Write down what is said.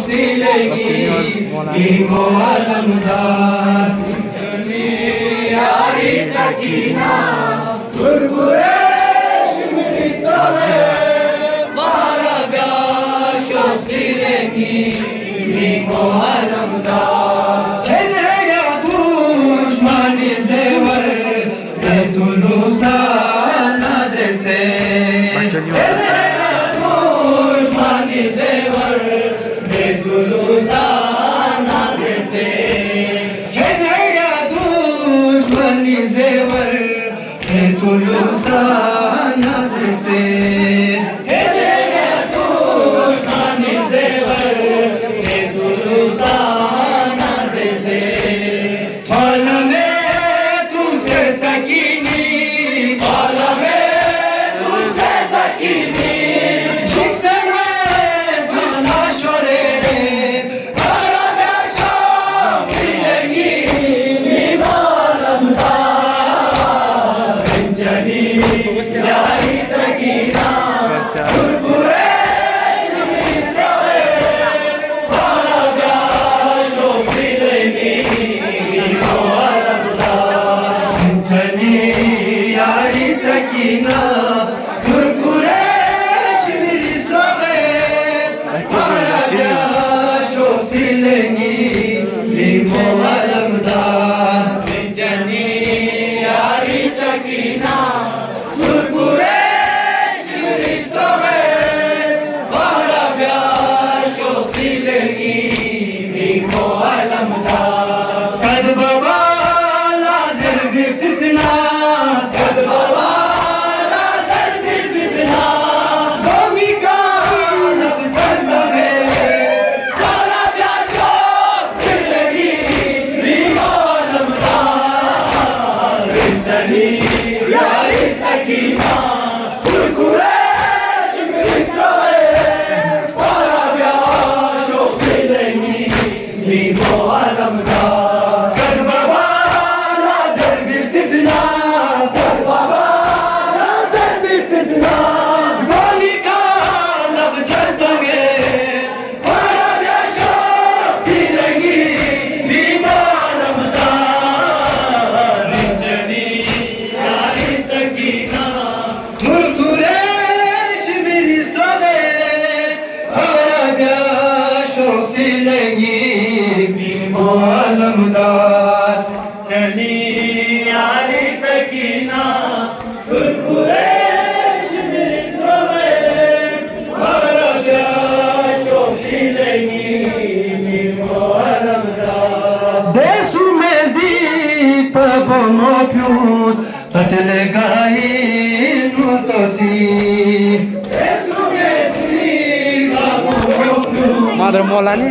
सिलेगी नीमो आलमदार यारी सकीना गुरगुरेश मिस्तवे वारा ब्याशो सिलेगी नीमो आलमदार खेजेगा दुश्मनी जेवर जैतुलुस्तान adrese दुश्मनी जेवर जैतुलुस्तान adrese खेजेगा दुश्मनी जेवर जैतुलुस्तान adrese खेजेगा दुश्मनी जेवर जैतुलुस्तान adrese फल में तुझसे सकीनी फल में तुझसे सकीनी यारी सकीना गुरगुरेश मिस्तवे वारा ब्याशो सिलेगी नीमो आलमदार चली यारी सकीना गुरगुरेश मिस्तवे वारा ब्याशो सिलेगी नीमो आलमदार चली यारी सकीना गुरगुरेश मिस्तवे वारा ब्याशो सिलेगी नीमो आलमदार सद बाबा लाजर बिस्सना सद बाबा लाजर बिस्सना गोमी का लब चलबे वारा ब्याशो सिलेगी नीमो आलमदार चली यारी सकीना गुरगुरेश मिस्तवे वारा ब्याशो सिलेगी नीमो आलमदार सद बाबा लाजर बिस्सना सद बाबा लाजर बिस्सना गोली का लब चलबे वारा ब्याशो सिलेगी नीमो आलमदार चली यारी सकीना गुरगुरेश मिस्तवे वारा ब्याशो सिलेगी नीमो आलमदार चली यारी सकीना गुरगुरेश मिस्तवे वारा ब्याशो सिलेगी नीमो आलमदार देशु में जीप बोनो प्यूस तटले गाई नुतोसी देशु में जीप बोनो प्यूस Madre Molani,